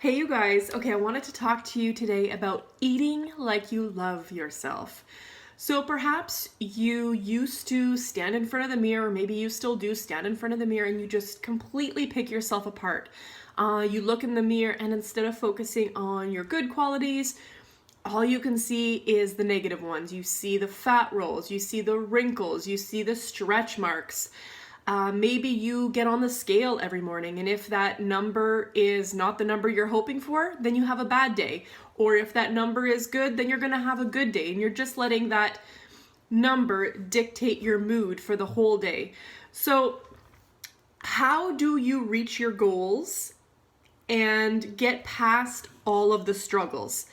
Hey you guys, okay, I wanted to talk to you today about eating like you love yourself. So perhaps you used to stand in front of the mirror, or maybe you still do stand in front of the mirror and you just completely pick yourself apart. You look in the mirror and instead of focusing on your good qualities, all you can see is the negative ones. You see the fat rolls, you see the wrinkles, you see the stretch marks. Maybe you get on the scale every morning, and if that number is not the number you're hoping for, then you have a bad day. Or if that number is good, then you're going to have a good day, and you're just letting that number dictate your mood for the whole day. So, how do you reach your goals and get past all of the struggles?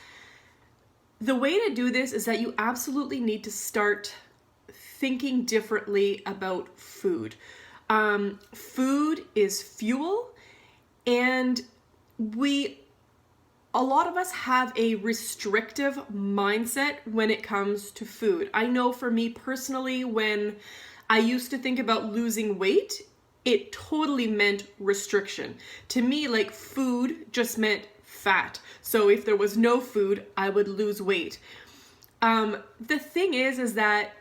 The way to do this is that you absolutely need to start thinking differently about food. Food is fuel, and a lot of us have a restrictive mindset when it comes to food. I know for me personally, when I used to think about losing weight, it totally meant restriction. To me, like, food just meant fat. So if there was no food, I would lose weight. The thing is that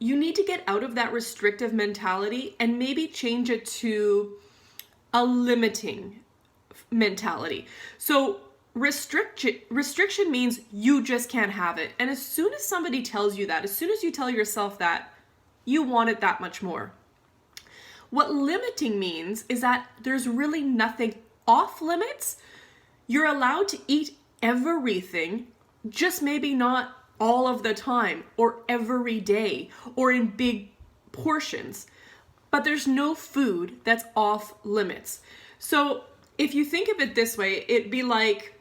you need to get out of that restrictive mentality and maybe change it to a limiting mentality. So restriction means you just can't have it. And as soon as somebody tells you that, as soon as you tell yourself that, you want it that much more. What limiting means is that there's really nothing off limits. You're allowed to eat everything, just maybe not all of the time or every day or in big portions. But there's no food that's off limits. So if you think of it this way, it'd be like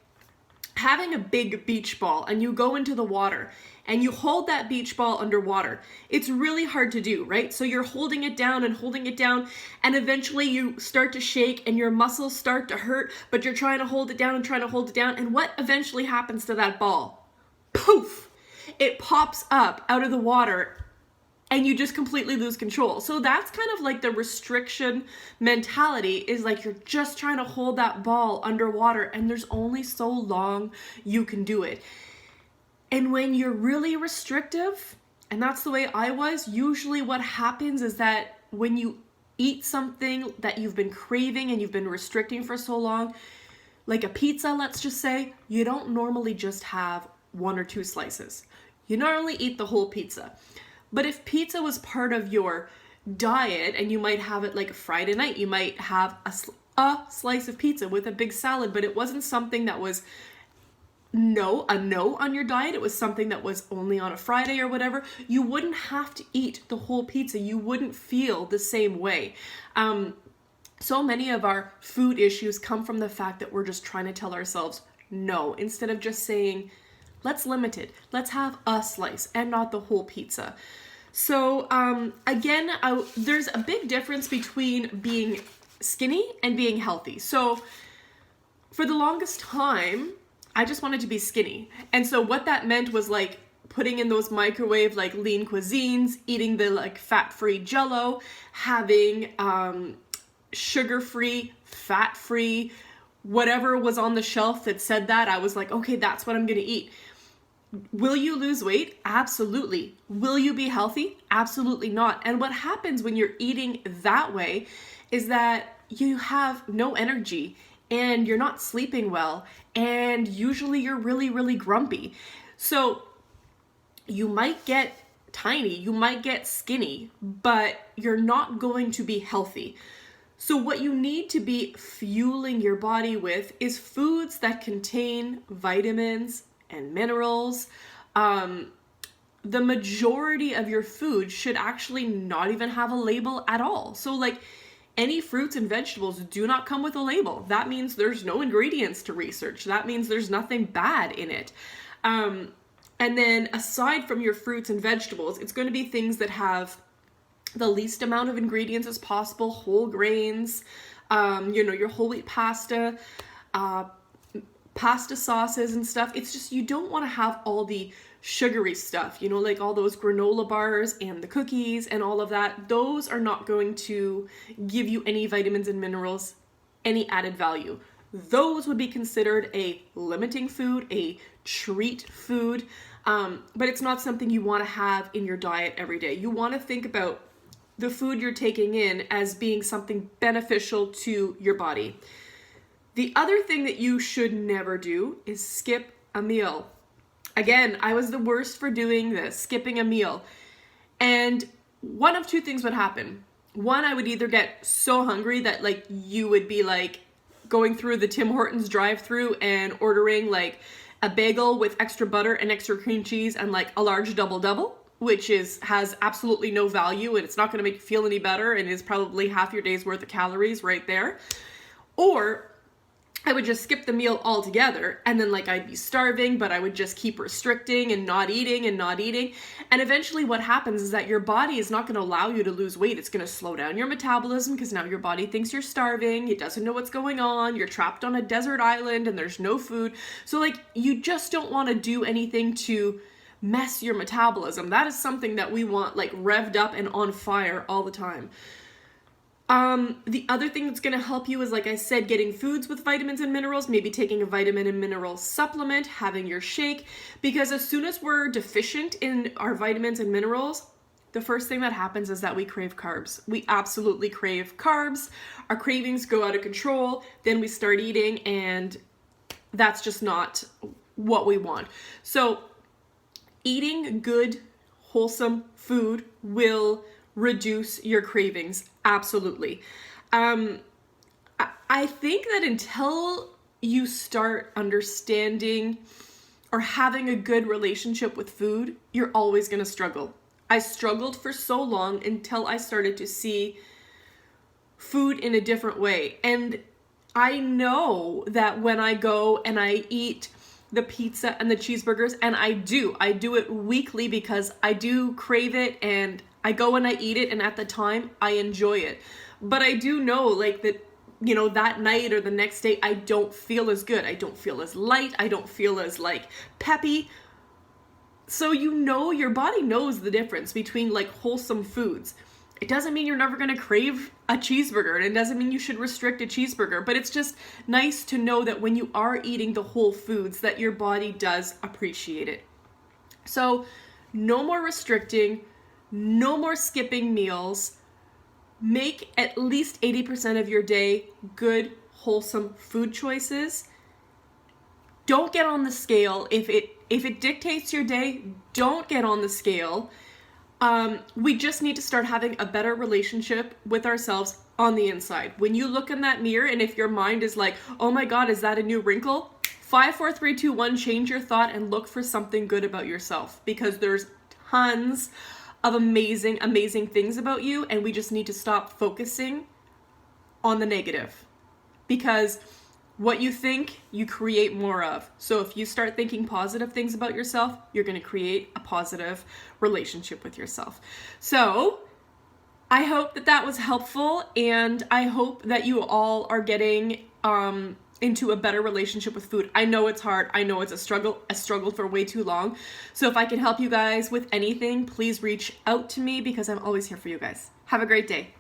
having a big beach ball and you go into the water and you hold that beach ball underwater. It's really hard to do, right? So you're holding it down and eventually you start to shake and your muscles start to hurt, but you're trying to hold it down. And what eventually happens to that ball? Poof! It pops up out of the water and you just completely lose control. So that's kind of like the restriction mentality, is like you're just trying to hold that ball underwater and there's only so long you can do it. And when you're really restrictive, and that's the way I was, usually what happens is that when you eat something that you've been craving and you've been restricting for so long, like a pizza, let's just say, you don't normally just have one or two slices. You normally eat the whole pizza. But if pizza was part of your diet and you might have it like a Friday night, you might have a slice of pizza with a big salad, but it wasn't something that was a no on your diet. It was something that was only on a Friday or whatever. You wouldn't have to eat the whole pizza. You wouldn't feel the same way. So many of our food issues come from the fact that we're just trying to tell ourselves no, instead of just saying, let's limit it. Let's have a slice and not the whole pizza. So again, there's a big difference between being skinny and being healthy. So for the longest time, I just wanted to be skinny. And so what that meant was like putting in those microwave like lean cuisines, eating the like fat-free Jell-O, having sugar-free, fat-free, whatever was on the shelf that said that. I was like, okay, that's what I'm gonna eat. Will you lose weight? Absolutely. Will you be healthy? Absolutely not. And what happens when you're eating that way is that you have no energy and you're not sleeping well, and usually you're really, really grumpy. So you might get tiny, you might get skinny, but you're not going to be healthy. So what you need to be fueling your body with is foods that contain vitamins and minerals. The majority of your food should actually not even have a label at all. So like any fruits and vegetables do not come with a label. That means there's no ingredients to research. That means there's nothing bad in it. And then aside from your fruits and vegetables, it's going to be things that have the least amount of ingredients as possible, whole grains, your whole wheat pasta, pasta sauces and stuff. It's just, you don't want to have all the sugary stuff, like all those granola bars and the cookies and all of that. Those are not going to give you any vitamins and minerals, any added value. those would be considered a limiting food, a treat food, but it's not something you want to have in your diet every day. You want to think about the food you're taking in as being something beneficial to your body. The other thing that you should never do is skip a meal. Again, I was the worst for doing this, skipping a meal. And one of two things would happen. One, I would either get so hungry that like you would be like going through the Tim Hortons drive-thru and ordering like a bagel with extra butter and extra cream cheese and like a large double-double, which has absolutely no value and it's not going to make you feel any better and is probably half your day's worth of calories right there. Or I would just skip the meal altogether and then like I'd be starving, but I would just keep restricting and not eating and not eating. And eventually what happens is that your body is not going to allow you to lose weight. It's going to slow down your metabolism because now your body thinks you're starving. It doesn't know what's going on. You're trapped on a desert island and there's no food. So like you just don't want to do anything to mess your metabolism. That is something that we want like revved up and on fire all the time. The other thing that's going to help you is, like I said, getting foods with vitamins and minerals, maybe taking a vitamin and mineral supplement, having your shake, because as soon as we're deficient in our vitamins and minerals, the first thing that happens is that we crave carbs. We absolutely crave carbs. Our cravings go out of control. Then we start eating, and that's just not what we want. So eating good, wholesome food will reduce your cravings. Absolutely. I think that until you start understanding or having a good relationship with food, you're always going to struggle. I struggled for so long until I started to see food in a different way. And I know that when I go and I eat the pizza and the cheeseburgers, and I do it weekly because I do crave it and I go and I eat it, and at the time I enjoy it. But I do know like that, you know, that night or the next day, I don't feel as good. I don't feel as light. I don't feel as like peppy. So you know, your body knows the difference between like wholesome foods. It doesn't mean you're never going to crave a cheeseburger, and it doesn't mean you should restrict a cheeseburger, but it's just nice to know that when you are eating the whole foods, that your body does appreciate it. So no more restricting, no more skipping meals. Make at least 80% of your day good, wholesome food choices. Don't get on the scale. If it dictates your day, don't get on the scale. We just need to start having a better relationship with ourselves on the inside. When you look in that mirror, and if your mind is like, oh my God, is that a new wrinkle? 5, 4, 3, 2, 1, change your thought and look for something good about yourself, because there's tons of amazing things about you, and we just need to stop focusing on the negative, because what you think, you create more of. So if you start thinking positive things about yourself, you're going to create a positive relationship with yourself. So I hope that that was helpful, and I hope that you all are getting into a better relationship with food. I know it's hard. I know it's a struggle. I struggled for way too long. So if I can help you guys with anything, please reach out to me, because I'm always here for you guys. Have a great day.